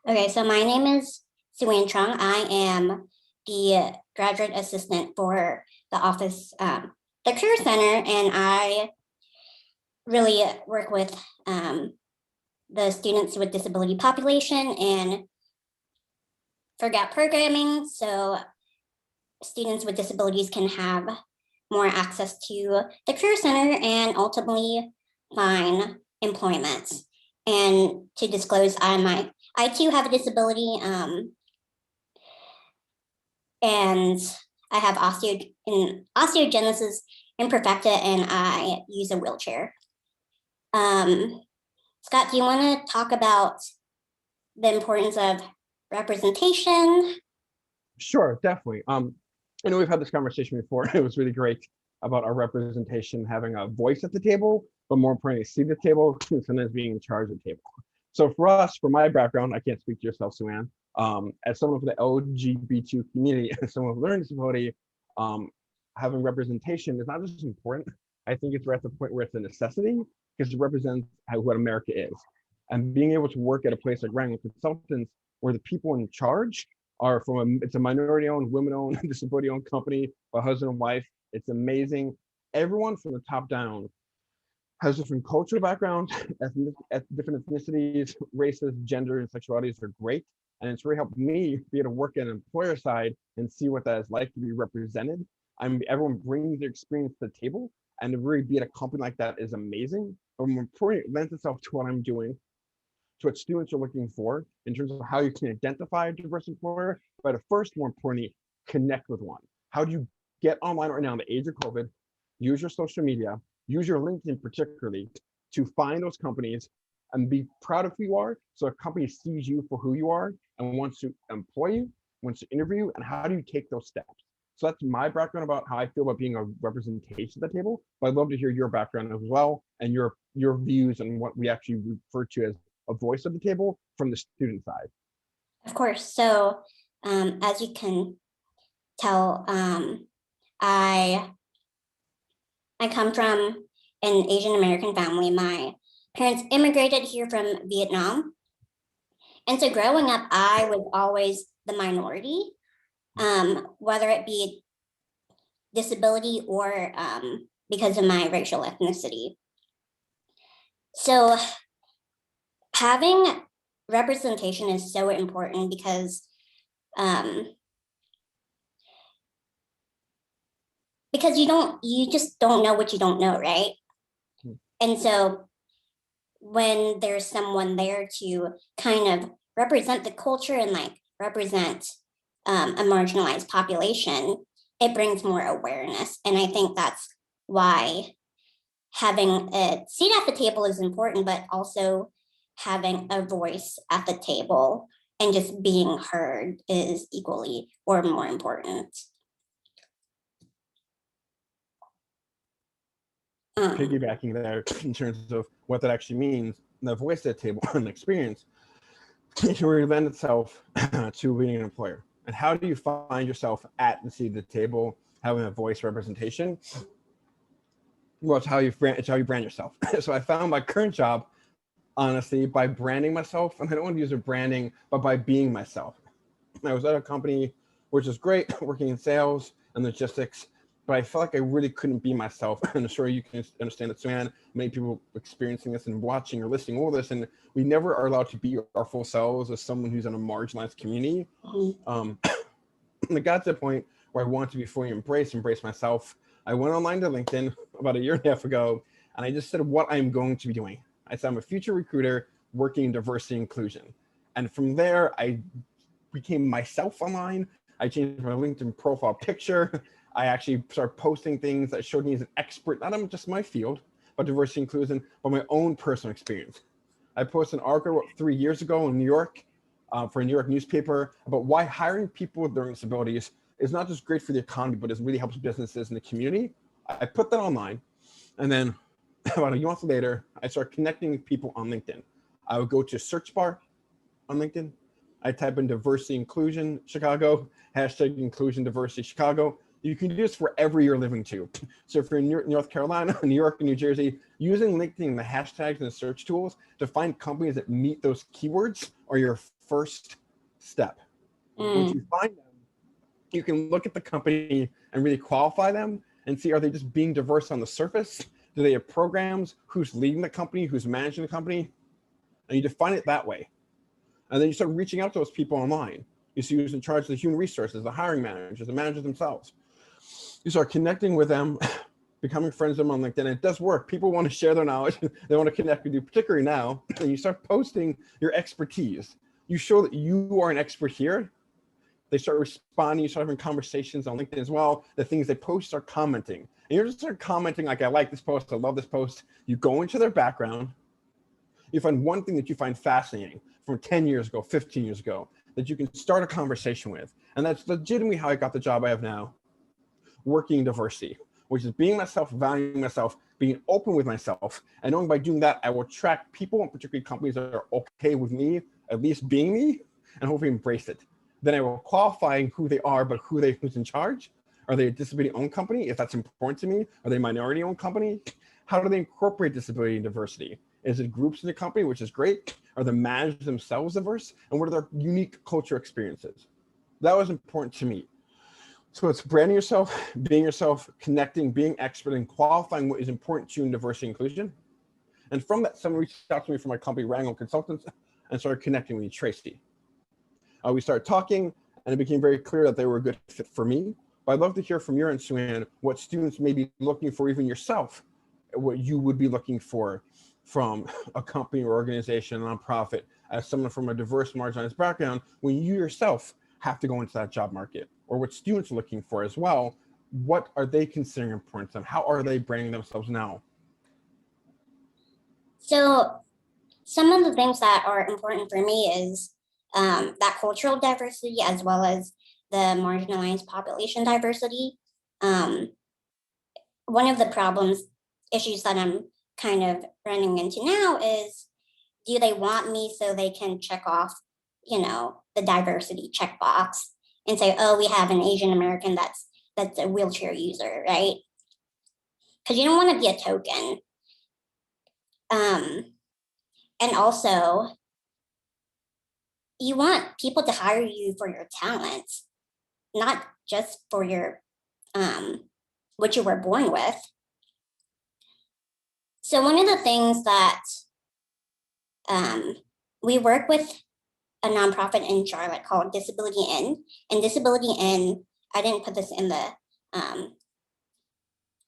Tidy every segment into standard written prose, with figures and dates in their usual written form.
Okay, so my name is Xuan Truong. I am the graduate assistant for the office, the Career Center, and I really work with the students with disability population and for gap programming, so students with disabilities can have more access to the Career Center and ultimately find employment. And to disclose, I too have a disability, and I have osteogenesis imperfecta, and I use a wheelchair. Scott, do you want to talk about the importance of representation? Sure, definitely. I know we've had this conversation before. It was really great about our representation having a voice at the table, but more importantly, see the table, and sometimes being in charge of the table. So for us, for my background, I can't speak to yourself, Xuan. As someone from the LGBT community, as someone with learning disability, having representation is not just important. I think it's right at the point where it's a necessity because it represents what America is. And being able to work at a place like Wrangler Consultants, where the people in charge are it's a minority-owned, women-owned, disability-owned company, a husband and wife. It's amazing. Everyone from the top down has different cultural backgrounds, different ethnicities, races, gender, and sexualities are great. And it's really helped me be able to work at an employer side and see what that is like to be represented. Everyone brings their experience to the table, and to really be at a company like that is amazing. But more importantly, it lends itself to what I'm doing, to what students are looking for in terms of how you can identify a diverse employer, but at first, more importantly, connect with one. How do you get online right now in the age of COVID, use your social media, use your LinkedIn particularly to find those companies and be proud of who you are so a company sees you for who you are and wants to employ you, wants to interview you, and how do you take those steps? So that's my background about how I feel about being a representation at the table, but I'd love to hear your background as well and your views on what we actually refer to as a voice at the table from the student side. Of course. So as you can tell, I come from an Asian American family. My parents immigrated here from Vietnam. And so growing up, I was always the minority, whether it be disability or because of my racial ethnicity. So having representation is so important because you just don't know what you don't know, right? And so when there's someone there to kind of represent the culture and like represent a marginalized population, it brings more awareness. And I think that's why having a seat at the table is important, but also having a voice at the table and just being heard is equally or more important. Piggybacking there in terms of what that actually means, the voice at the table and experience can really lend itself to being an employer. And how do you find yourself at the seat of the table, having a voice representation? Well, it's how you brand yourself. So I found my current job, honestly, by branding myself, and I don't want to use a branding, but by being myself. I was at a company which is great, working in sales and logistics, but I felt like I really couldn't be myself. And I'm sure you can understand that, Xuan, many people experiencing this and watching or listening all this, and we never are allowed to be our full selves as someone who's in a marginalized community. I got to the point where I wanted to be fully embrace myself. I went online to LinkedIn about a year and a half ago, and I just said what I'm going to be doing. I said I'm a future recruiter working in diversity and inclusion. And from there, I became myself online. I changed my LinkedIn profile picture. I actually started posting things that showed me as an expert, not on just my field, but diversity and inclusion, but my own personal experience. I posted an article 3 years ago in New York for a New York newspaper about why hiring people with learning disabilities is not just great for the economy, but it really helps businesses in the community. I put that online, and then about a month later, I started connecting with people on LinkedIn. I would go to a search bar on LinkedIn. I type in diversity inclusion Chicago, hashtag inclusion diversity Chicago. You can do this wherever you're living too. So if you're in North Carolina, New York, and New Jersey, using LinkedIn, the hashtags and the search tools to find companies that meet those keywords are your first step. Once you find them, you can look at the company and really qualify them and see, are they just being diverse on the surface? Do they have programs? Who's leading the company? Who's managing the company? And you define it that way. And then you start reaching out to those people online. You see who's in charge of the human resources, the hiring managers, the managers themselves. You start connecting with them, becoming friends with them on LinkedIn. And it does work. People want to share their knowledge. They want to connect with you, particularly now. And you start posting your expertise. You show that you are an expert here. They start responding. You start having conversations on LinkedIn as well. The things they post are commenting. And you're just start commenting like, I like this post. I love this post. You go into their background. You find one thing that you find fascinating from 10 years ago, 15 years ago, that you can start a conversation with. And that's legitimately how I got the job I have now, working in diversity, which is being myself, valuing myself, being open with myself, and knowing by doing that, I will attract people, and particularly companies that are okay with me, at least being me, and hopefully embrace it. Then I will qualify who they are, but who's in charge. Are they a disability-owned company? If that's important to me, are they a minority-owned company? How do they incorporate disability and diversity? Is it groups in the company, which is great? Are the managers themselves diverse? And what are their unique culture experiences? That was important to me. So it's branding yourself, connecting, being expert, and qualifying what is important to you in diversity and inclusion. And from that, someone reached out to me from my company, Wrangle Consultants, and started connecting with me, Tracy. We started talking, and it became very clear that they were a good fit for me. But I'd love to hear from you and Xuan what students may be looking for, even yourself, what you would be looking for from a company or organization, nonprofit, as someone from a diverse, marginalized background, when you yourself have to go into that job market, or what students are looking for as well. What are they considering important to them? How are they branding themselves now? So some of the things that are important for me is that cultural diversity as well as the marginalized population diversity. One of the issues that I'm kind of running into now is, do they want me so they can check off, the diversity checkbox and say, oh, we have an Asian American that's a wheelchair user, right? Because you don't want to be a token. And also, you want people to hire you for your talents, not just for your what you were born with. So one of the things that we work with a nonprofit in Charlotte called Disability In, and Disability In, I didn't put this in the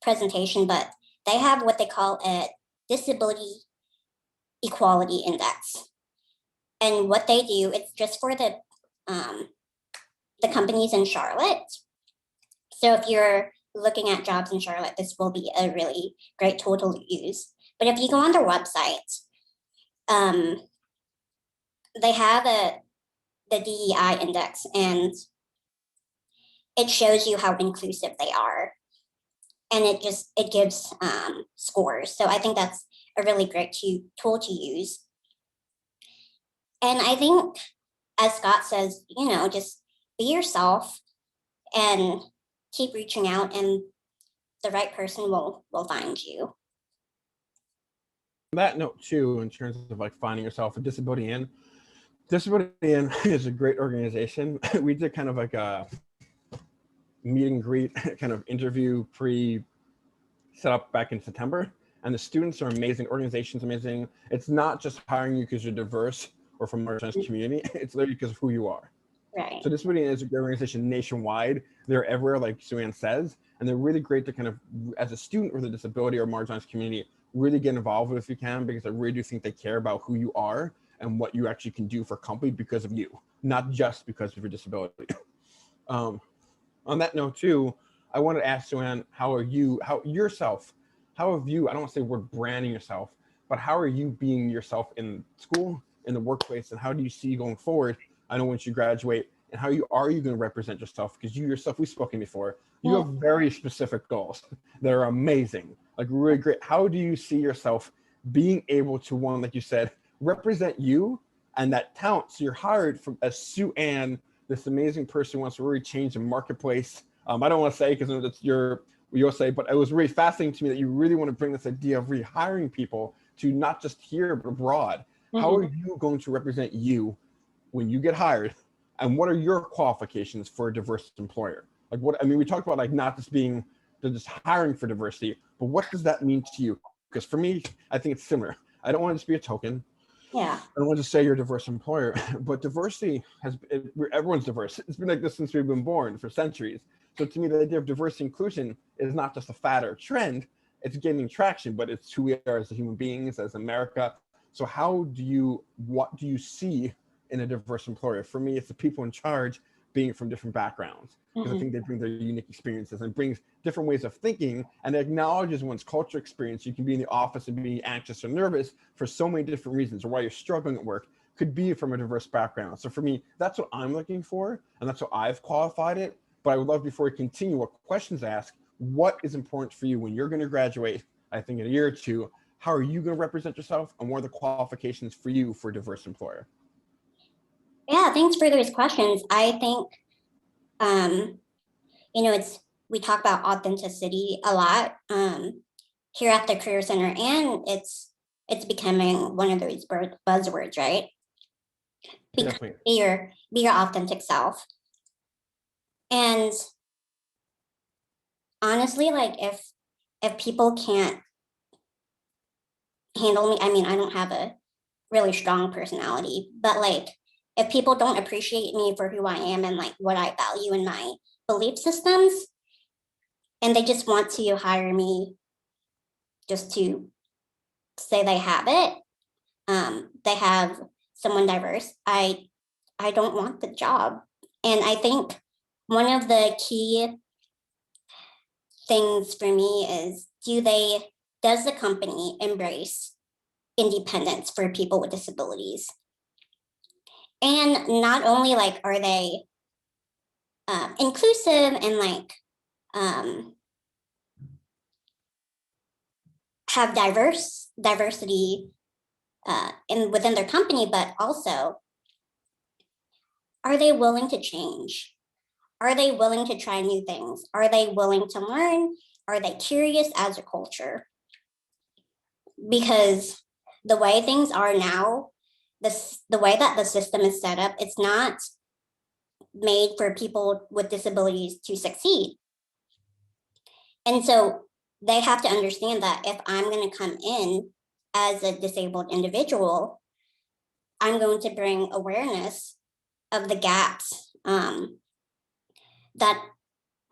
presentation, but they have what they call a Disability Equality Index. And what they do, it's just for the companies in Charlotte. So if you're looking at jobs in Charlotte, this will be a really great tool to use. But if you go on their website, they have the DEI index, and it shows you how inclusive they are. And it gives scores. So I think that's a really great tool to use. And I think, as Scott says, just be yourself and keep reaching out, and the right person will find you. On that note too, in terms of like finding yourself, a Disability In is a great organization. We did kind of like a meet and greet kind of interview set up back in September, and the students are amazing, organization's amazing. It's not just hiring you because you're diverse or from a marginalized community, it's literally because of who you are. Right. So Disability is a great organization nationwide. They're everywhere, like Xuan says, and they're really great to kind of, as a student with a disability or marginalized community, really get involved with if you can, because I really do think they care about who you are and what you actually can do for a company because of you, not just because of your disability. On that note too, I wanted to ask Xuan, how have you, I don't want to say we're branding yourself, but how are you being yourself in school, in the workplace, and how do you see going forward? I know once you graduate, and how are you going to represent yourself? Because you yourself, we've spoken before, you have very specific goals that are amazing, like really great. How do you see yourself being able to, one, like you said, represent you and that talent? So you're hired from as Xuan, this amazing person who wants to really change the marketplace I don't want to say because that's you'll say, but it was really fascinating to me that you really want to bring this idea of rehiring people to not just here but abroad. How are you going to represent you when you get hired, and what are your qualifications for a diverse employer? Like what, I mean, we talked about like not just hiring for diversity, but what does that mean to you? Because for me, I think it's similar. I don't want to just be a token. Yeah. I don't want to say you're a diverse employer, but diversity everyone's diverse. It's been like this since we've been born for centuries. So to me, the idea of diversity inclusion is not just a fad or trend, it's gaining traction, but it's who we are as human beings, as America. So what do you see in a diverse employer? For me, it's the people in charge being from different backgrounds, because I think they bring their unique experiences and brings different ways of thinking, and it acknowledges one's culture experience. You can be in the office and be anxious or nervous for so many different reasons, or why you're struggling at work could be from a diverse background. So for me, that's what I'm looking for, and that's how I've qualified it. But I would love, before we continue, what questions to ask, what is important for you when you're going to graduate, I think in a year or two, how are you going to represent yourself, and what are the qualifications for you for a diverse employer? Yeah, thanks for those questions. I think, we talk about authenticity a lot here at the Career Center, and it's becoming one of those buzzwords, right? Definitely. Be your authentic self. And honestly, like if people can't handle me, I mean, I don't have a really strong personality, but like if people don't appreciate me for who I am and like what I value in my belief systems, and they just want to hire me just to say they have it, they have someone diverse, I don't want the job. And I think one of the key things for me is, does the company embrace independence for people with disabilities? And not only like are they inclusive and like have diversity within their company, but also are they willing to change? Are they willing to try new things? Are they willing to learn? Are they curious as a culture? Because the way things are now, the way that the system is set up, it's not made for people with disabilities to succeed. And so they have to understand that if I'm going to come in as a disabled individual, I'm going to bring awareness of the gaps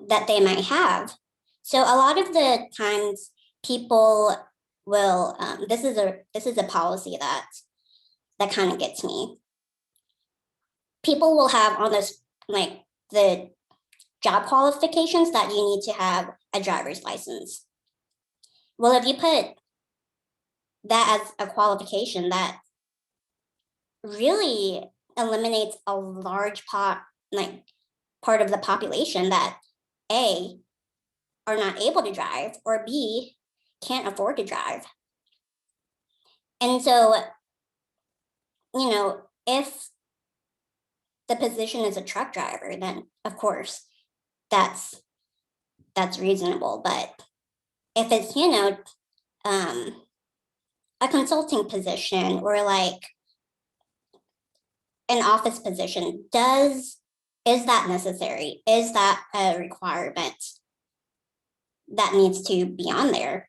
that they might have. So a lot of the times people will this is a policy that kind of gets me. People will have on this like the job qualifications that you need to have a driver's license. Well, if you put that as a qualification, that really eliminates a large part of the population that A, are not able to drive, or B, can't afford to drive. And so, if the position is a truck driver, then of course that's reasonable. But if it's, a consulting position or like an office position, is that necessary? Is that a requirement that needs to be on there?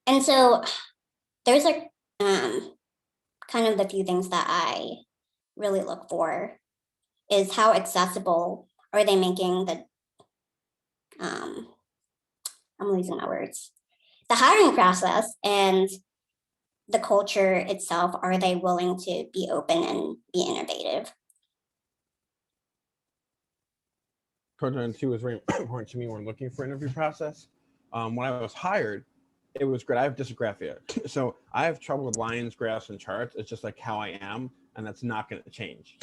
And so there's like kind of the few things that I really look for is how accessible are they making the I'm losing my words, the hiring process, and the culture itself. Are they willing to be open and be innovative? Culture too is very important to me when looking for interview process. When I was hired, it was great. I have dysgraphia, so I have trouble with lines, graphs, and charts. It's just like how I am, and that's not going to change.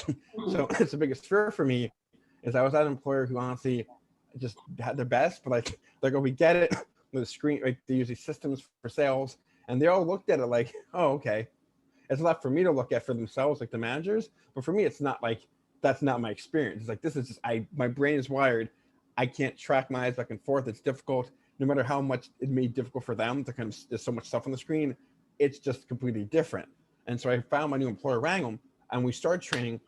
So it's the biggest fear for me is I was at an employer who honestly just had the best, but like oh, we get it. The screen, like they use these systems for sales, and they all looked at it like, oh, okay. It's left for me to look at for themselves, like the managers. But for me, it's not like that's not my experience. It's like this is just my brain is wired. I can't track my eyes back and forth. It's difficult, no matter how much it made difficult for them to kind of, there's so much stuff on the screen. It's just completely different. And so I found my new employer, Wrangham, and we started training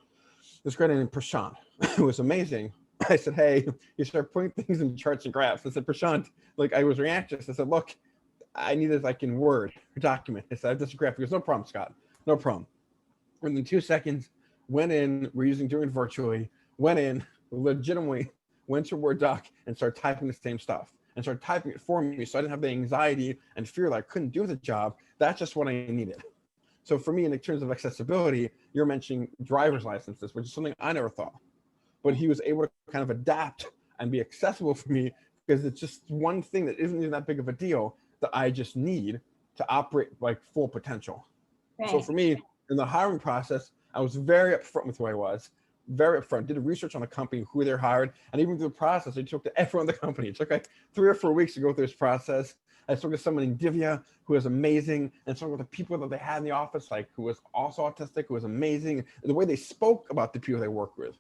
this guy named Prashant. It was amazing. I said, hey, you start putting things in charts and graphs. I said, Prashant, like I was very anxious. I said, look, I need this like in Word document. I said, this graph. He goes, no problem, Scott, no problem. Within 2 seconds, went in, we're doing it virtually, went in, legitimately went to Word doc and started typing the same stuff and started typing it for me. So I didn't have the anxiety and fear that I couldn't do the job. That's just what I needed. So for me, in terms of accessibility, you're mentioning driver's licenses, which is something I never thought. But he was able to kind of adapt and be accessible for me because it's just one thing that isn't even that big of a deal that I just need to operate like full potential. Right. So for me, in the hiring process, I was very upfront with who I was, very upfront, did research on the company, who they're hired, and even through the process, I talked to everyone in the company. It took like 3 or 4 weeks to go through this process. I spoke to someone in Divya who was amazing, and spoke with the people that they had in the office, like who was also autistic, who was amazing. And the way they spoke about the people they worked with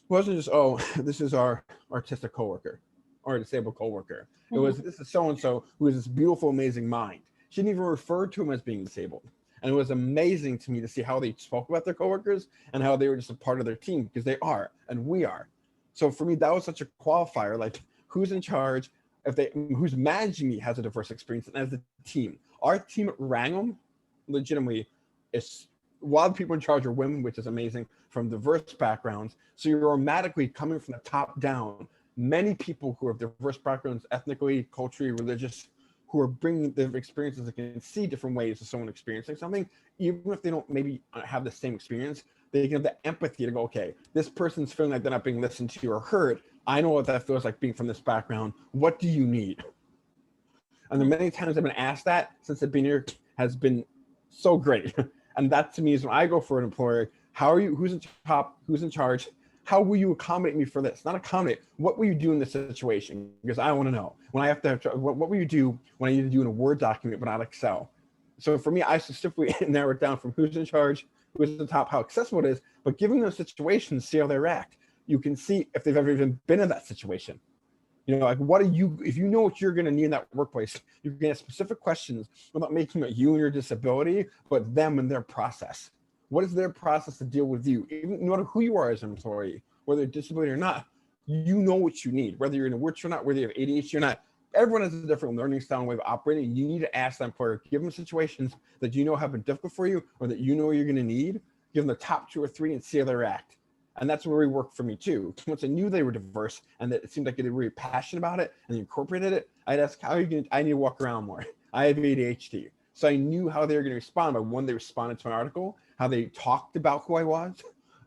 wasn't just, oh, this is our artistic coworker or disabled coworker. It was, this is so-and-so who has this beautiful, amazing mind. She didn't even refer to him as being disabled. And it was amazing to me to see how they spoke about their coworkers and how they were just a part of their team, because they are, and we are. So for me, that was such a qualifier, like who's in charge, who's managing me has a diverse experience, and as a team. Our team at Wrangham, legitimately, is a lot of people in charge are women, which is amazing, from diverse backgrounds. So you're automatically coming from the top down. Many people who have diverse backgrounds, ethnically, culturally, religious, who are bringing their experiences and can see different ways of someone experiencing something, even if they don't maybe have the same experience, they can have the empathy to go, okay, this person's feeling like they're not being listened to or heard. I know what that feels like being from this background. What do you need? And the many times I've been asked that since I've been here has been so great. And that to me is when I go for an employer, how are you, who's in top, who's in charge? How will you accommodate me for this? Not accommodate, what will you do in this situation? Because I want to know. When I have to, what will you do when I need to do in a Word document but not Excel? So for me, I specifically narrow it down from who's in charge, who's at the top, how accessible it is, but giving those situations, see how they react. You can see if they've ever even been in that situation. You know, like what are you, if you know what you're going to need in that workplace, you can ask specific questions about making it you and your disability, but them and their process. What is their process to deal with you? Even no matter who you are as an employee, whether disability or not, you know what you need, whether you're in a wheelchair or not, whether you have ADHD or not. Everyone has a different learning style and way of operating. You need to ask that employer, give them situations that you know have been difficult for you or that you know you're going to need, give them the top 2 or 3 and see how they react. And that's where we worked for me too. Once I knew they were diverse and that it seemed like they were really passionate about it and they incorporated it, I'd ask, how are you going to, I need to walk around more. I have ADHD. So I knew how they were going to respond by when they responded to my article, how they talked about who I was,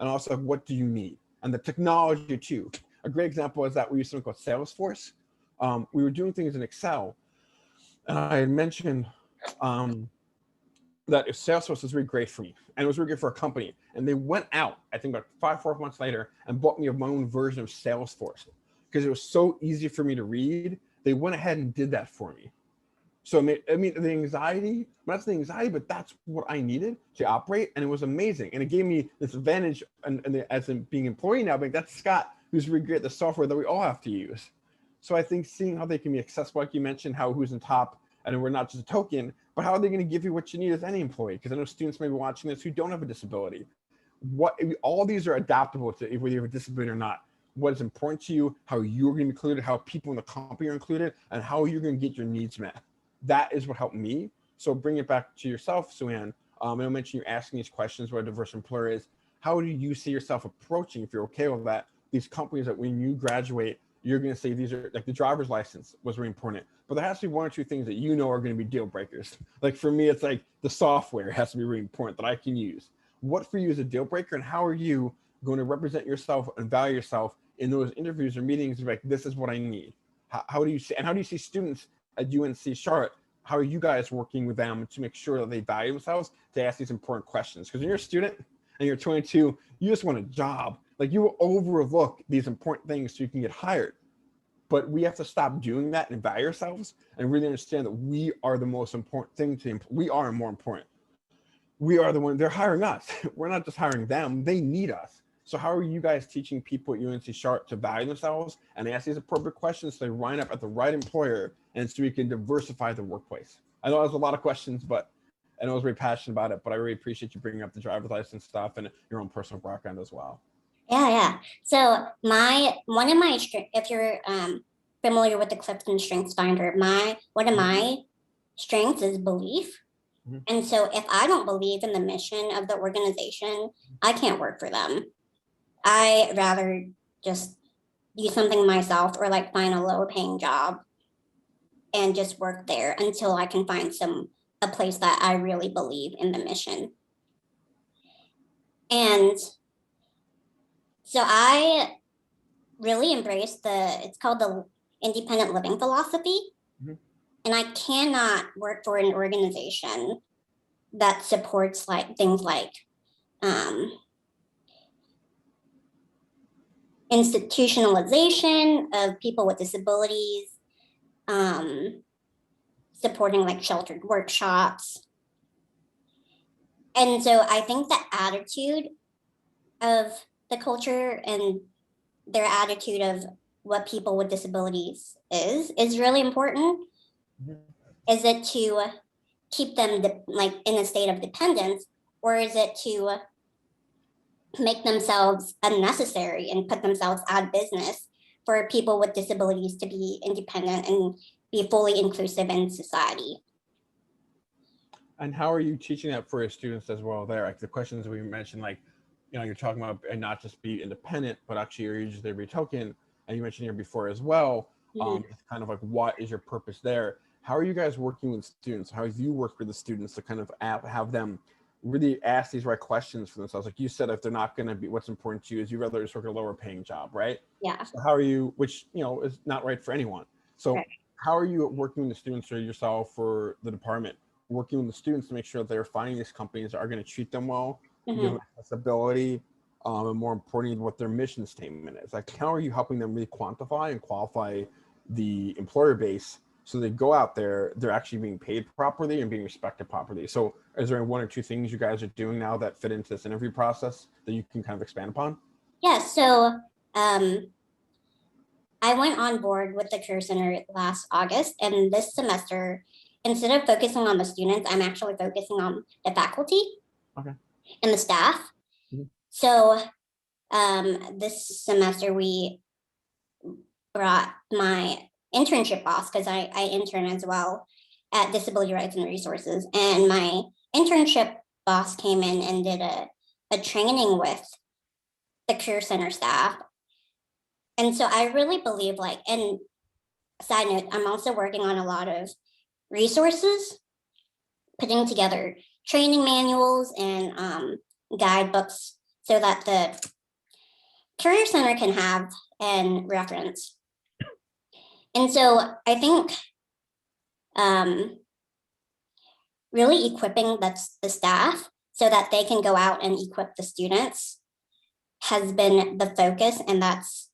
and also what do you need? And the technology too. A great example is that we used something called Salesforce. We were doing things in Excel. And I had mentioned that if Salesforce was really great for me and it was really good for a company. And they went out, I think about 5 months later and bought me my own version of Salesforce because it was so easy for me to read. They went ahead and did that for me. So I mean, the anxiety, that's the anxiety, but that's what I needed to operate. And it was amazing. And it gave me this advantage and as in being employee now, but that's Scott, who's really great at the software that we all have to use. So I think seeing how they can be accessible, like you mentioned, how who's in top, and we're not just a token, but how are they going to give you what you need as any employee? Because I know students may be watching this who don't have a disability. All these are adaptable to whether you have a disability or not. What is important to you, how you're going to be included, how people in the company are included, and how you're going to get your needs met. That is what helped me. So bring it back to yourself, Xuan. I mentioned you asking these questions what a diverse employer is. How do you see yourself approaching, if you're okay with that, these companies that when you graduate, you're going to say these are like the driver's license was really important, but there has to be 1 or 2 things that you know are going to be deal breakers. Like for me, it's like the software has to be really important that I can use. What for you is a deal breaker, and how are you going to represent yourself and value yourself in those interviews or meetings? Like, this is what I need. How do you see, and how do you see students at UNC Charlotte? How are you guys working with them to make sure that they value themselves to ask these important questions? Because when you're a student and you're 22, you just want a job. Like you will overlook these important things so you can get hired. But we have to stop doing that and value ourselves and really understand that we are the most important thing to them. We are more important. We are the one, they're hiring us. We're not just hiring them. They need us. So how are you guys teaching people at UNC Sharp to value themselves and ask these appropriate questions so they line up at the right employer and so we can diversify the workplace? I know there's a lot of questions, but I know I was very passionate about it, but I really appreciate you bringing up the driver's license stuff and your own personal background as well. Yeah. So one of my if you're familiar with the Clifton Strengths Finder, one of my strengths is belief. Mhm. And so if I don't believe in the mission of the organization, I can't work for them. I rather just do something myself or like find a low paying job and just work there until I can find a place that I really believe in the mission. And so I really embrace it's called the independent living philosophy. Mhm. And I cannot work for an organization that supports like things like institutionalization of people with disabilities, supporting like sheltered workshops. And so I think the attitude of the culture and their attitude of what people with disabilities is really important. Mhm. Is it to keep them like in a state of dependence, or is it to make themselves unnecessary and put themselves out of business for people with disabilities to be independent and be fully inclusive in society? And how are you teaching that for your students as well there? Like the questions we mentioned, like, you're talking about and not just be independent, but actually you're using their token. And you mentioned here before as well, it's kind of like, what is your purpose there? How are you guys working with students? How have you worked with the students to kind of have them really ask these right questions for themselves? Like you said, if they're not going to be, what's important to you is you rather just work a lower paying job, right? Yeah. So how are you, which, is not right for anyone. So Right. how are you working with the students or yourself or the department, working with the students to make sure that they're finding these companies that are going to treat them well, give them accessibility, and more importantly, what their mission statement is. Like, how are you helping them really quantify and qualify the employer base so they go out there, they're actually being paid properly and being respected properly? So is there one or two things you guys are doing now that fit into this interview process that you can kind of expand upon? Yeah. So I went on board with the Career Center last August, and this semester, instead of focusing on the students, I'm actually focusing on the faculty Okay. and the staff. Mhm. So this semester we brought my internship boss, because I intern as well at Disability Rights and Resources, and my internship boss came in and did a training with the Career Center staff. And so I really believe like, and side note, I'm also working on a lot of resources, putting together training manuals and guidebooks so that the Career Center can have and reference. And so I think really equipping the staff so that they can go out and equip the students has been the focus, and that's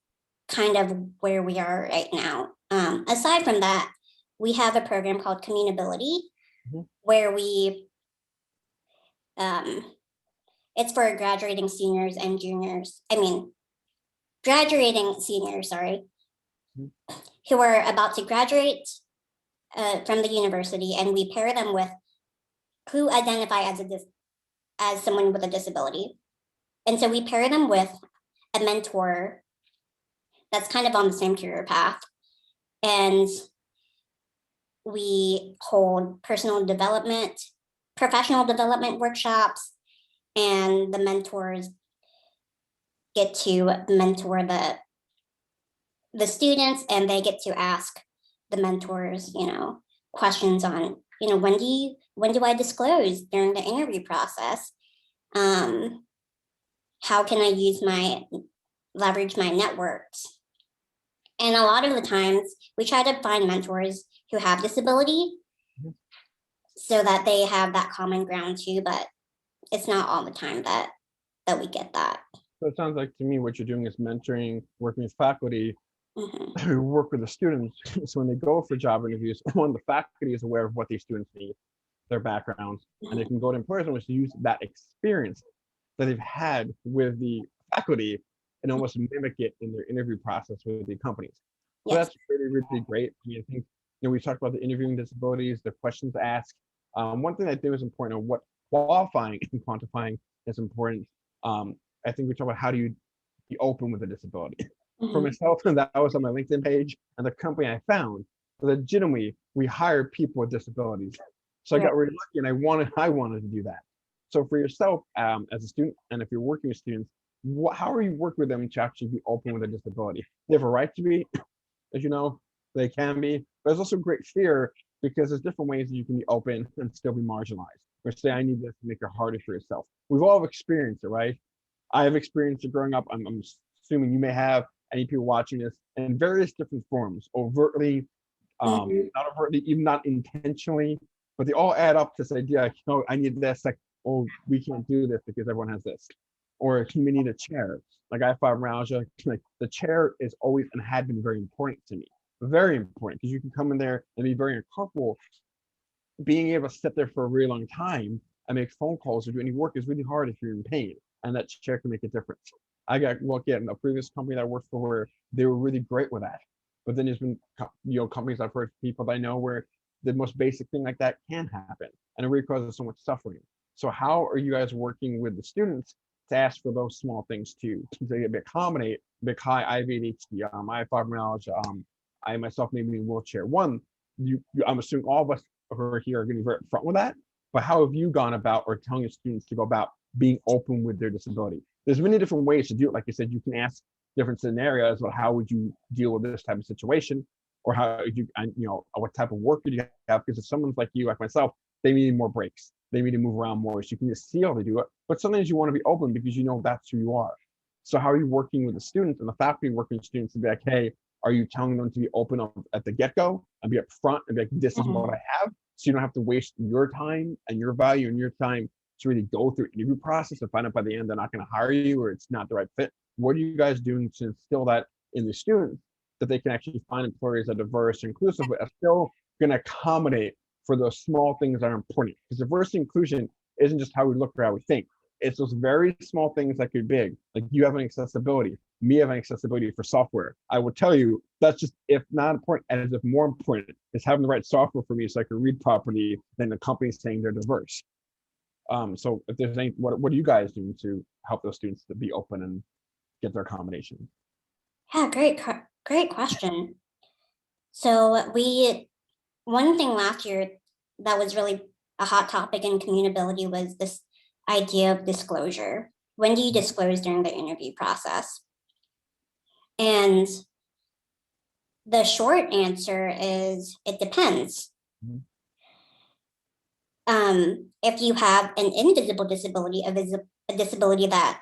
kind of where we are right now. Aside from that, we have a program called Communability, where it's for graduating seniors and juniors. Graduating seniors, sorry, who are about to graduate from the university, and we pair them with who identify as someone with a disability. And so we pair them with a mentor that's kind of on the same career path. And we hold professional development workshops, and the mentors get to mentor the students, and they get to ask the mentors, questions on, when do I disclose during the interview process? How can I leverage my networks? And a lot of the times we try to find mentors who have disability so that they have that common ground too, but it's not all the time that we get that. So it sounds like to me what you're doing is mentoring, working with faculty Mhm. who work with the students. So when they go for job interviews, one, the faculty is aware of what these students need, their backgrounds, and they can go to employers and use that experience that they've had with the faculty and almost mimic it in their interview process with the companies. So Yes. that's really, really great. I mean, I think, we talked about the interviewing disabilities, the questions asked. One thing I think is important, or what qualifying and quantifying is important. I think we talk about how do you be open with a disability. For Mhm. myself, that was on my LinkedIn page, and the company I found, legitimately, we hired people with disabilities. So I Right. got really lucky, and I wanted to do that. So for yourself, as a student, and if you're working with students, how are you working with them to actually be open with a disability? They have a right to be, as you know, they can be, but there's also great fear because there's different ways that you can be open and still be marginalized. Or say, I need this to make it harder for yourself. We've all experienced it, right? I have experienced it growing up. I'm assuming you may have, any people watching this, in various different forms, overtly, Mhm. not overtly, even not intentionally, but they all add up to this idea, I need this, like, oh, we can't do this because everyone has this. Or we need a chair. Like I have fibromyalgia, like the chair is always and had been very important to me. Very important, because you can come in there and be very uncomfortable. Being able to sit there for a really long time and make phone calls or do any work is really hard if you're in pain, and that chair can make a difference. I got lucky at a previous company that I worked for where they were really great with that. But then there's been companies I've heard, people that I know, where the most basic thing like that can happen, and it really causes so much suffering. So how are you guys working with the students to ask for those small things too, to accommodate I have ADHD, I have fibromyalgia, I myself may be in a wheelchair. One, I'm assuming all of us who are here are going to be very upfront with that. But how have you gone about, or telling your students to go about being open with their disability? There's many different ways to do it. Like you said, you can ask different scenarios about how would you deal with this type of situation, or how you, what type of work do you have? Because if someone's like you, like myself, they need more breaks. They need to move around more, so you can just see how they do it. But sometimes you want to be open because that's who you are. So how are you working with the students and the faculty working with students to be like, hey, are you telling them to be open up at the get-go and be upfront and be like, this is what Mhm. I have, so you don't have to waste your time and your value and your time to really go through interview process and find out by the end they're not going to hire you or it's not the right fit? What are you guys doing to instill that in the students, that they can actually find employers that are diverse and inclusive, but are still going to accommodate for those small things that are important? Because diversity and inclusion isn't just how we look or how we think. It's those very small things that could be big. Like you have an accessibility, me having accessibility for software. I will tell you that's just, if not important, as if more important, is having the right software for me so I can read properly than the company saying they're diverse. So if there's any, what are you guys doing to help those students to be open and get their accommodation? Yeah, great question. So one thing last year that was really a hot topic in communicability was this idea of disclosure. When do you disclose during the interview process? And the short answer is it depends. Mhm. If you have an invisible disability, a disability that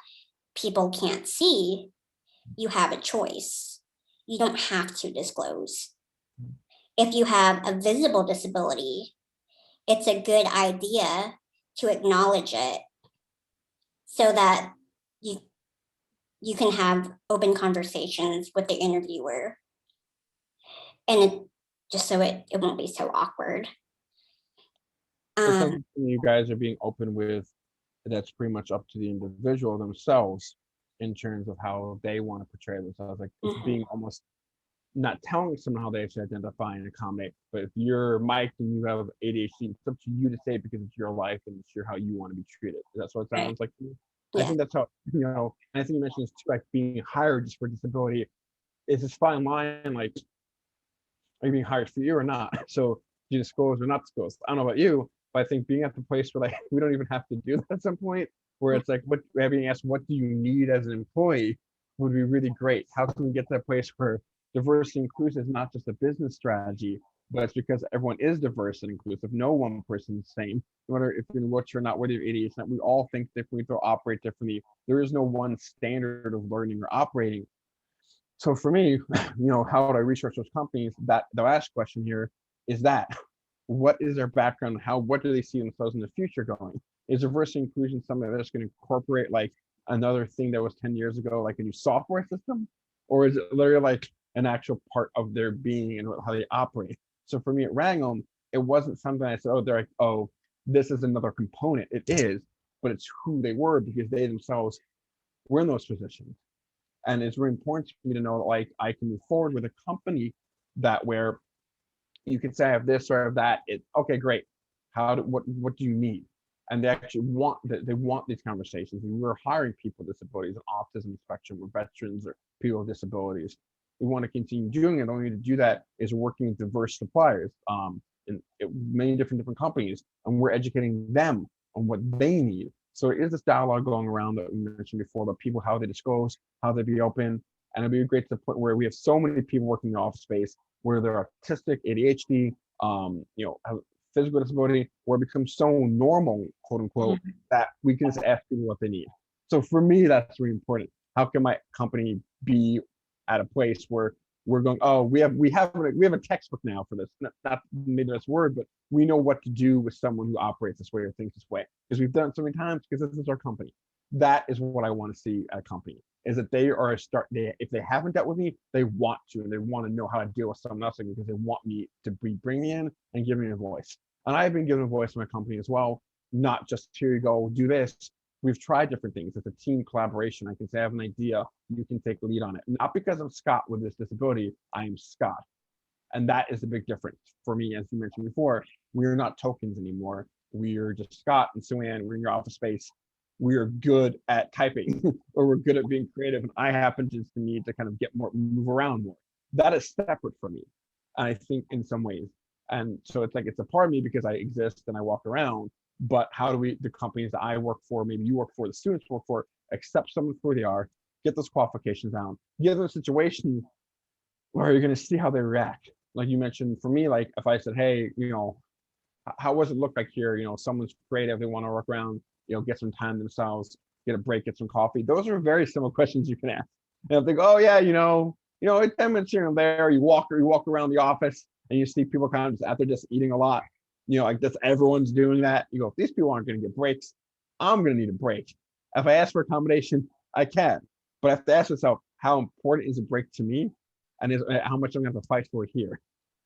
people can't see, you have a choice. You don't have to disclose. If you have a visible disability, it's a good idea to acknowledge it so that you you can have open conversations with the interviewer, and just so it won't be so awkward. It sounds Um, like you guys are being open with, that's pretty much up to the individual themselves in terms of how they want to portray themselves. Like it's mhm, being almost not telling someone how they should identify and accommodate. But if you're Mike and you have ADHD, it's up to you to say it because it's your life and it's how you want to be treated. That's what it right. sounds like to me. I Yeah. think that's how, and I think you mentioned this too, like being hired just for disability is this fine line, like, are you being hired for you or not? So do you disclose or not disclose? I don't know about you, but I think being at the place where like we don't even have to do that at some point, where it's like what being asked, what do you need as an employee, would be really great. How can we get to that place where diversity and inclusion is not just a business strategy, but it's because everyone is diverse and inclusive. No one person is the same. No matter if you're in wheelchair or not, whether you're ADHD, we all think differently, we all operate differently. There is no one standard of learning or operating. So for me, how would I research those companies? That the last question here is that what is their background? What do they see themselves in the future going? Is diversity inclusion something that's going to incorporate like another thing that was 10 years ago, like a new software system? Or is it literally like an actual part of their being and how they operate? So for me at Wrangham, it wasn't something I said, oh, they're like, oh, this is another component. It is, but it's who they were because they themselves we're in those positions. And it's really important for me to know that like I can move forward with a company that where you can say I have this or I have that. It okay, great. What do you need? And they actually want these conversations. And we're hiring people with disabilities and autism spectrum or veterans or people with disabilities. We want to continue doing it. The only way to do that is working with diverse suppliers in many different companies, and we're educating them on what they need. So it is this dialogue going around that we mentioned before about people, how they disclose, how they be open. And it'd be great to the point where we have so many people working in the office space where they're autistic, ADHD, have physical disability, where it becomes so normal, quote unquote, that we can just ask people what they need. So for me, that's really important. How can my company be at a place where we're going, oh, we have a textbook now for this. Not maybe that's word, but we know what to do with someone who operates this way or thinks this way because we've done it so many times because this is our company. That is what I want to see at a company, is that they are if they haven't dealt with me, they want to, and they want to know how to deal with someone else because they want me to bring me in and give me a voice. And I've been given a voice in my company as well, not just here you go, do this. We've tried different things. It's a team collaboration. I can say I have an idea, you can take the lead on it. Not because I'm Scott with this disability, I am Scott. And that is a big difference for me, as you mentioned before. We're not tokens anymore. We're just Scott and Xuan. We're in your office space. We are good at typing or we're good at being creative. And I happen to need to kind of move around more. That is separate from me, I think, in some ways. And so it's like, it's a part of me because I exist and I walk around, but how do the companies that I work for, maybe you work for, the students work for, accept someone for who they are, get those qualifications down, give them a situation where you're going to see how they react. Like you mentioned, for me, like if I said, hey, how does it look like here? Someone's creative, they want to work around, get some time themselves, get a break, get some coffee. Those are very simple questions you can ask. And I think, oh yeah, 10 minutes here and there, you walk around the office and you see people kind of just out there just eating a lot. Like that's everyone's doing that. You go, if these people aren't going to get breaks, I'm going to need a break. If I ask for accommodation, I can. But I have to ask myself, how important is a break to me? And how much I'm going to have to fight for it here?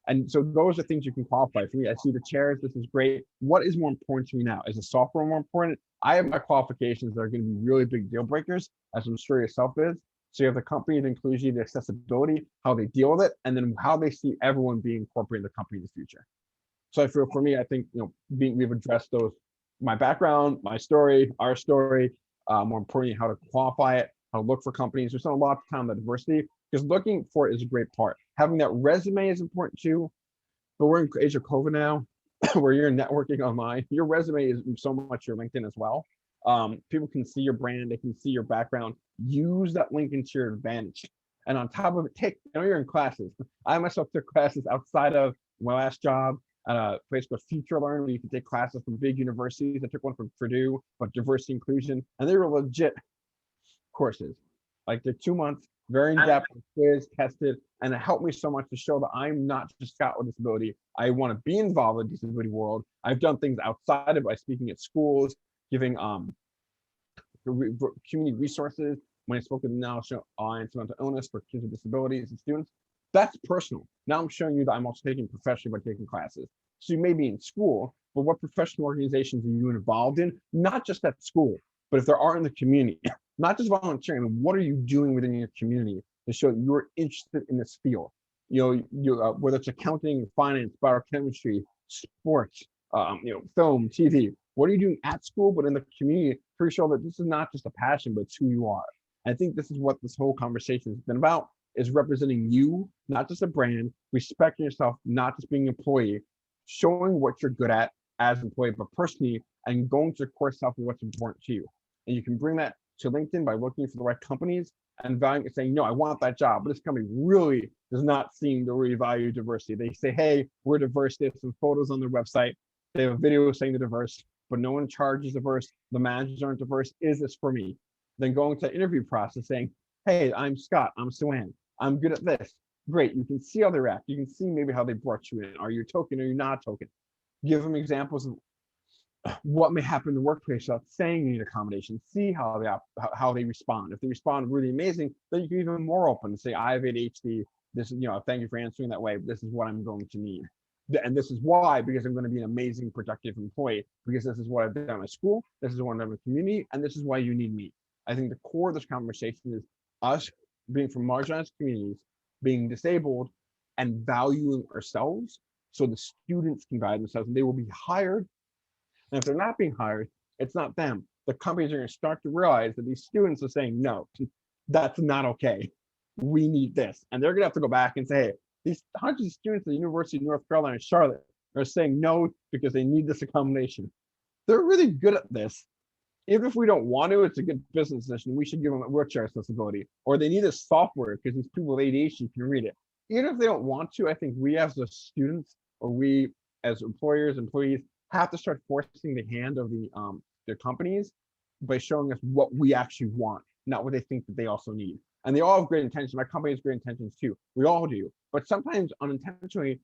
And so those are things you can qualify for me. I see the chairs. This is great. What is more important to me now? Is the software more important? I have my qualifications that are going to be really big deal breakers, as I'm sure yourself is. So you have the company that includes you, the accessibility, how they deal with it, and then how they see everyone being incorporated in the company in the future. So I feel for me, I think, we've addressed those, my background, my story, our story, more importantly, how to qualify it, how to look for companies. We spent a lot of time on the diversity because looking for it is a great part. Having that resume is important too, but we're in the age of COVID now where you're networking online. Your resume is so much your LinkedIn as well. People can see your brand, they can see your background. Use that LinkedIn to your advantage. And on top of it, you're in classes. I myself took classes outside of my last job at a place called Future Learn, where you can take classes from big universities. I took one from Purdue, but diversity inclusion, and they were legit courses. Like they're 2 months, very in-depth, quiz, tested, and it helped me so much to show that I'm not just Scott with disability. I want to be involved in the disability world. I've done things outside of it by speaking at schools, giving community resources. When I spoke with the National Alliance on Mental Illness for kids with disabilities and students, that's personal. Now I'm showing you that I'm also taking professionally by taking classes. So you may be in school, but what professional organizations are you involved in? Not just at school, but if there are in the community, not just volunteering, what are you doing within your community to show you're interested in this field? Whether it's accounting, finance, biochemistry, sports, film, TV. What are you doing at school, but in the community to show that this is not just a passion, but it's who you are? I think this is what this whole conversation has been about, is representing you, not just a brand, respecting yourself, not just being an employee, showing what you're good at as an employee, but personally, and going to the core self of what's important to you. And you can bring that to LinkedIn by looking for the right companies and valuing and saying, no, I want that job, but this company really does not seem to really value diversity. They say, hey, we're diverse. They have some photos on their website. They have a video saying they're diverse, but no one charges diverse. The managers aren't diverse. Is this for me? Then going to the interview process saying, hey, I'm Scott, I'm Xuan, I'm good at this. Great, you can see how they react. You can see maybe how they brought you in. Are you a token or are you not a token? Give them examples of what may happen in the workplace without saying you need accommodation. See how they respond. If they respond really amazing, then you can be even more open and say, I have ADHD. This is, thank you for answering that way. This is what I'm going to need. And this is why, because I'm going to be an amazing, productive employee, because this is what I've done at my school, this is what I've done in the community, and this is why you need me. I think the core of this conversation is us being from marginalized communities, being disabled, and valuing ourselves so the students can value themselves and they will be hired. And if they're not being hired, it's not them. The companies are going to start to realize that these students are saying, no, that's not okay. We need this. And they're going to have to go back and say, hey, these hundreds of students at the University of North Carolina, Charlotte, are saying no because they need this accommodation. They're really good at this. Even if we don't want to, it's a good business decision. We should give them a wheelchair accessibility, or they need a software because these people with ADHD can read it. Even if they don't want to, I think we as the students, or we as employers, employees, have to start forcing the hand of the companies by showing us what we actually want, not what they think that they also need. And they all have great intentions. My company has great intentions too. We all do. But sometimes unintentionally,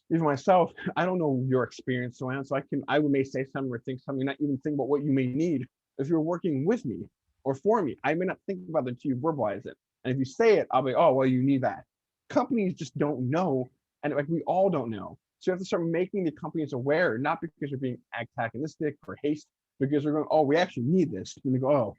even myself, I don't know your experience, Xuan, so I may say something or think something, not even think about what you may need. If you're working with me or for me, I may not think about it until you verbalize it. And if you say it, I'll be, oh, well, you need that. Companies just don't know, and like we all don't know. So you have to start making the companies aware, not because you're being antagonistic or haste, because they're going, oh, we actually need this. And they go, oh,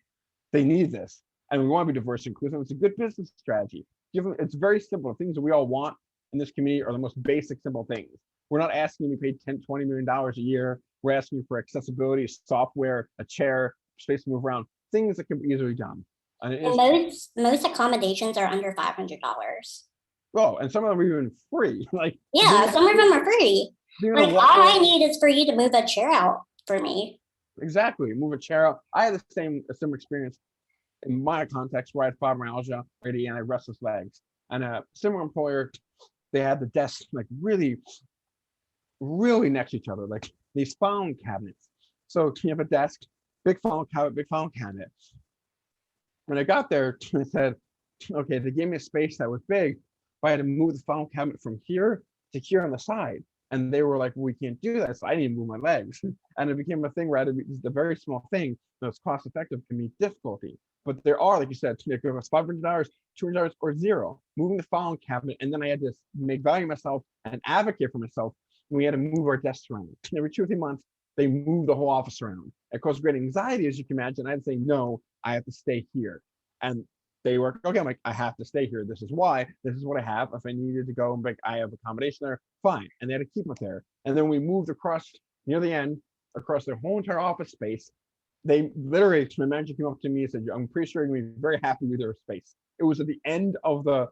they need this. And we want to be diverse and inclusive. It's a good business strategy. It's very simple. The things that we all want in this community are the most basic, simple things. We're not asking you to pay $10, $20 million a year. We're asking you for accessibility, software, a chair, space to move around, things that can be easily done. And most accommodations are under $500. Oh, and some of them are even free. Like, yeah, some of them are free. Like all I need is for you to move a chair out for me. Exactly, move a chair out. I had a similar experience in my context where I had fibromyalgia already and I had restless legs. And a similar employer, they had the desks like really, really next to each other, like these phone cabinets. So you have a desk, big phone cabinet. When I got there, I said, okay, they gave me a space that was big, but I had to move the phone cabinet from here to here on the side. And they were like, well, we can't do that. So I didn't move my legs. And it became a thing where I had to be just a very small thing that's cost effective can be difficulty. But there are, like you said, it was $500, $200, or zero. Moving the filing cabinet, and then I had to make value myself and advocate for myself. And we had to move our desks around. And every 2 or 3 months, they moved the whole office around. It caused great anxiety, as you can imagine. I'd say, no, I have to stay here. And they were, okay, I'm like, I have to stay here. This is why. This is what I have. If I needed to go and like, I have accommodation there, fine. And they had to keep it there. And then we moved across near the end, across their whole entire office space. They literally, my manager came up to me and said, I'm pretty sure you're gonna be very happy with their space. It was at the end of the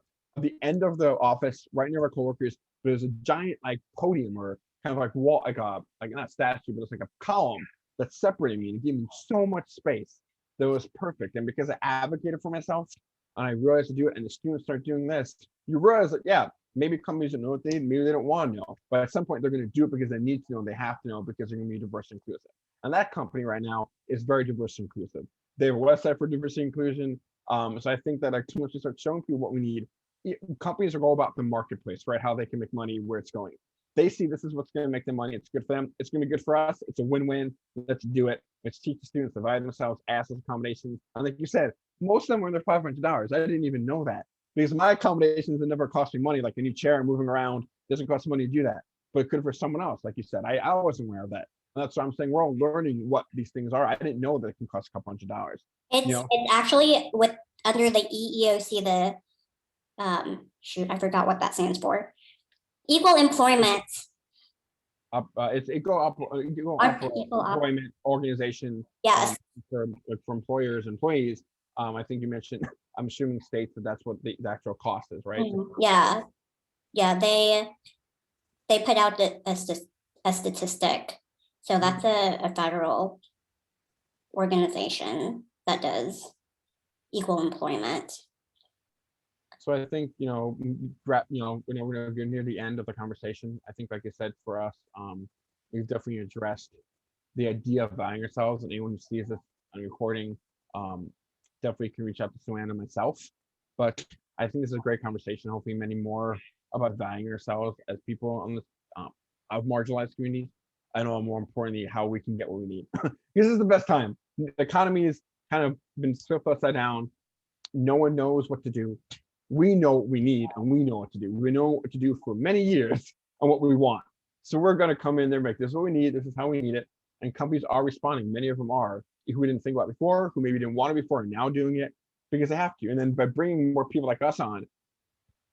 office, right near our coworkers. There's a giant like podium or kind of like wall, like not statue, but it's like a column that separated me and it gave me so much space that was perfect. And because I advocated for myself and I realized to do it, and the students start doing this, you realize that, yeah, maybe companies don't know what maybe they don't want to know, but at some point they're going to do it because they need to know, they have to know because they're going to be diverse and inclusive. And that company right now is very diverse and inclusive. They have a website for diversity and inclusion. So I think that like once we start showing people what we need, companies are all about the marketplace, right? How they can make money, where it's going. They see this is what's going to make them money. It's good for them. It's going to be good for us. It's a win-win. Let's do it. Let's teach the students to value themselves, ask us accommodations. And like you said, most of them were under $500. I didn't even know that because my accommodations have never cost me money. Like a new chair and moving around doesn't cost money to do that, but it could for someone else. Like you said, I wasn't aware of that. And that's what I'm saying. We're all learning what these things are. I didn't know that it can cost a couple $100. It's actually with under the EEOC, the shoot, I forgot what that stands for. Equal employment. It's equal employment organization. Yes. For employers, employees. I think you mentioned. I'm assuming states that that's what the actual cost is, right? Yeah, yeah. They put out a statistic, so that's a federal organization that does equal employment. So I think we're near the end of the conversation. I think, like I said, for us, we've definitely addressed the idea of valuing ourselves. And anyone who sees this on recording, definitely can reach out to Xuan and myself. But I think this is a great conversation. Hopefully, many more about valuing ourselves as people on this of marginalized communities. I know, more importantly, how we can get what we need. This is the best time. The economy has kind of been flipped upside down. No one knows what to do. We know what we need and we know what to do. We know what to do for many years and what we want. So we're going to come in there and make this is what we need. This is how we need it. And companies are responding. Many of them are, who we didn't think about before, who maybe didn't want to before, and now doing it because they have to. And then by bringing more people like us on,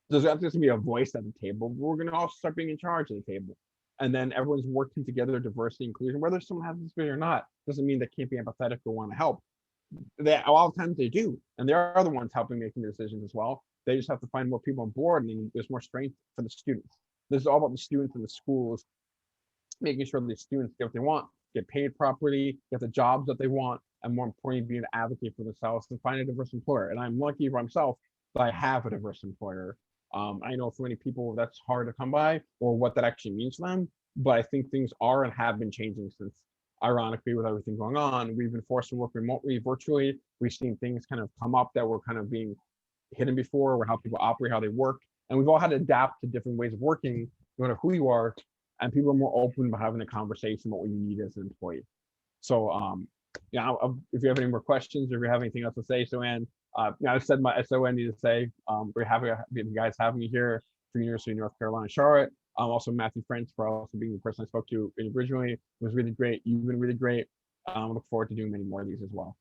there's going to be a voice at the table. We're going to all start being in charge of the table. And then everyone's working together, diversity, inclusion, whether someone has a disability or not, doesn't mean they can't be empathetic or want to help. They, a lot of times they do. And they're the ones helping making the decisions as well. They just have to find more people on board, and then there's more strength for the students. This is all about the students and the schools, making sure that the students get what they want, get paid properly, get the jobs that they want, and more importantly, being an advocate for themselves and find a diverse employer. And I'm lucky for myself that I have a diverse employer. I know for many people that's hard to come by, or what that actually means to them, but I think things are and have been changing since, ironically, with everything going on. We've been forced to work remotely, virtually. We've seen things kind of come up that were kind of being hidden before, or how people operate, how they work. And we've all had to adapt to different ways of working, no matter who you are, and people are more open about having a conversation about what you need as an employee. So, yeah, if you have any more questions, or if you have anything else to say, Xuan, I said I what I need to say. We're happy to you guys having me here for University of North Carolina, Charlotte. Also Matthew French for also being the person I spoke to originally. It was really great. You've been really great. I look forward to doing many more of these as well.